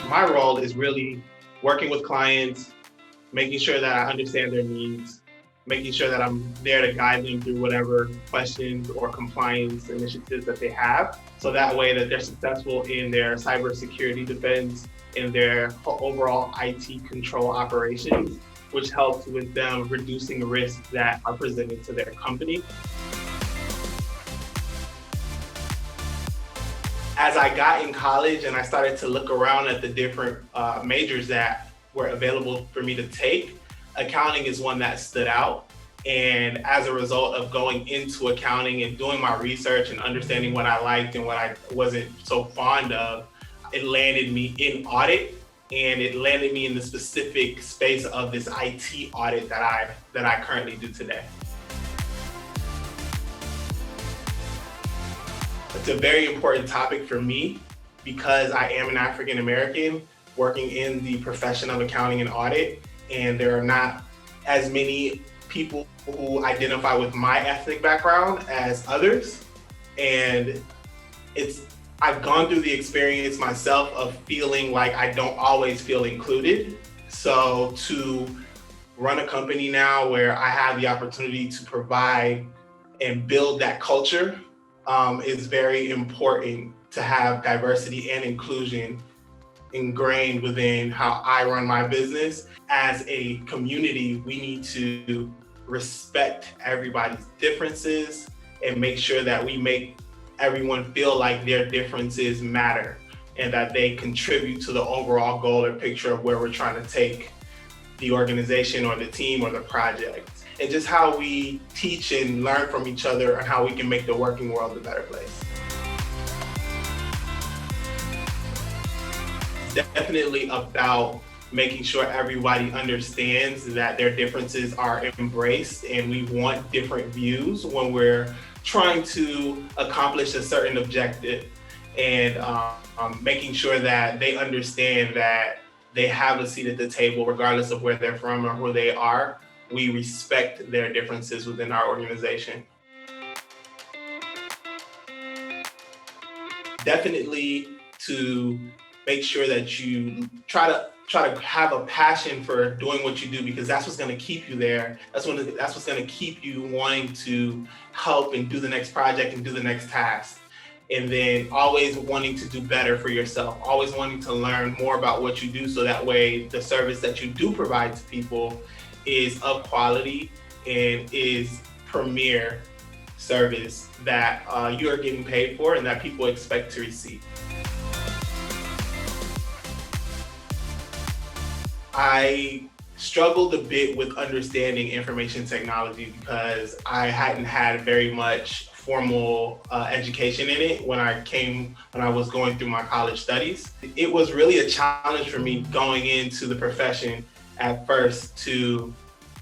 My role is really working with clients, making sure that I understand their needs, making sure that I'm there to guide them through whatever questions or compliance initiatives that they have. So that way that they're successful in their cybersecurity defense, in their overall IT control operations, which helps with them reducing risks that are presented to their company. As I got in college and I started to look around at the different majors that were available for me to take, accounting is one that stood out. And as a result of going into accounting and doing my research and understanding what I liked and what I wasn't so fond of, it landed me in audit, and it landed me in the specific space of this IT audit that I currently do today. It's a very important topic for me because I am an African American working in the profession of accounting and audit, and there are not as many people who identify with my ethnic background as others. And I've gone through the experience myself of feeling like I don't always feel included. So to run a company now where I have the opportunity to provide and build that culture is very important, to have diversity and inclusion ingrained within how I run my business. As a community, we need to respect everybody's differences and make sure that we make everyone feel like their differences matter and that they contribute to the overall goal or picture of where we're trying to take the organization or the team or the project. And just how we teach and learn from each other and how we can make the working world a better place. It's definitely about making sure everybody understands that their differences are embraced, and we want different views when we're trying to accomplish a certain objective, and making sure that they understand that they have a seat at the table regardless of where they're from or who they are. We respect their differences within our organization. Definitely to make sure that you try to have a passion for doing what you do, because that's what's going to keep you there. That's what's going to keep you wanting to help and do the next project and do the next task. And then always wanting to do better for yourself, always wanting to learn more about what you do, so that way the service that you do provide to people is of quality and is premier service that you are getting paid for and that people expect to receive. I struggled a bit with understanding information technology because I hadn't had very much formal education in it when I was going through my college studies. It was really a challenge for me going into the profession at first to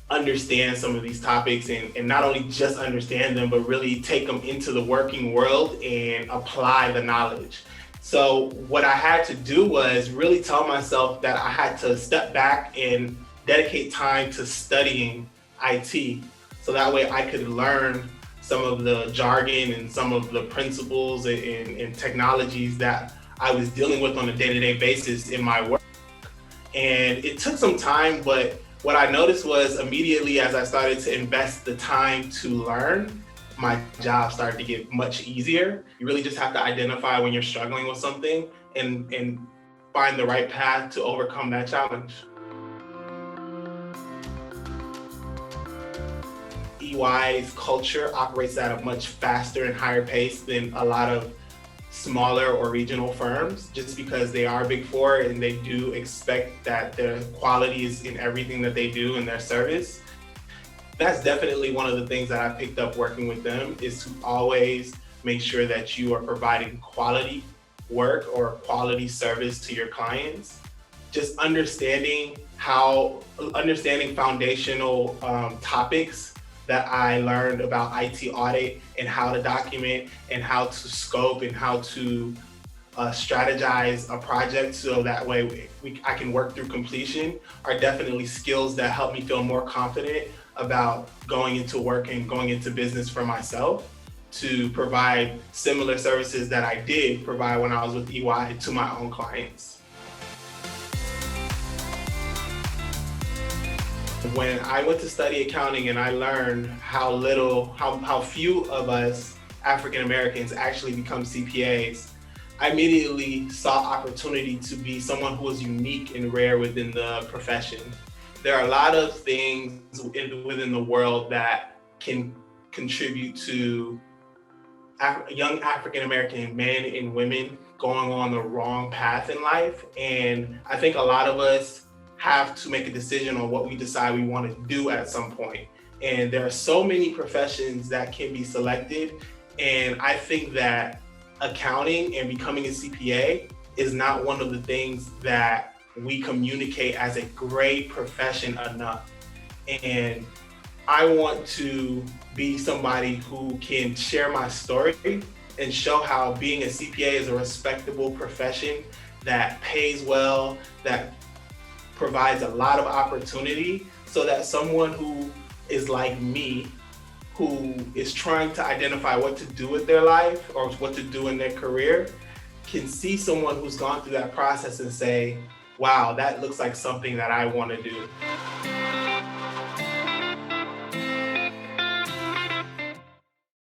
understand some of these topics and not only just understand them, but really take them into the working world and apply the knowledge. So what I had to do was really tell myself that I had to step back and dedicate time to studying IT, so that way I could learn some of the jargon and some of the principles and technologies that I was dealing with on a day-to-day basis in my work. And it took some time, but what I noticed was immediately as I started to invest the time to learn, my job started to get much easier. You really just have to identify when you're struggling with something and find the right path to overcome that challenge. EY's culture operates at a much faster and higher pace than a lot of smaller or regional firms, just because they are Big Four and they do expect that their quality is in everything that they do in their service. That's definitely one of the things that I picked up working with them, is to always make sure that you are providing quality work or quality service to your clients. Just understanding foundational topics that I learned about IT audit and how to document and how to scope and how to strategize a project so that way I can work through completion are definitely skills that help me feel more confident about going into work and going into business for myself to provide similar services that I did provide when I was with EY to my own clients. When I went to study accounting and I learned how few of us African Americans actually become CPAs, I immediately saw opportunity to be someone who was unique and rare within the profession. There are a lot of things within the world that can contribute to young African American men and women going on the wrong path in life. And I think a lot of us have to make a decision on what we decide we want to do at some point. And there are so many professions that can be selected. And I think that accounting and becoming a CPA is not one of the things that we communicate as a great profession enough. And I want to be somebody who can share my story and show how being a CPA is a respectable profession that pays well, that provides a lot of opportunity, so that someone who is like me, who is trying to identify what to do with their life or what to do in their career, can see someone who's gone through that process and say, wow, that looks like something that I want to do.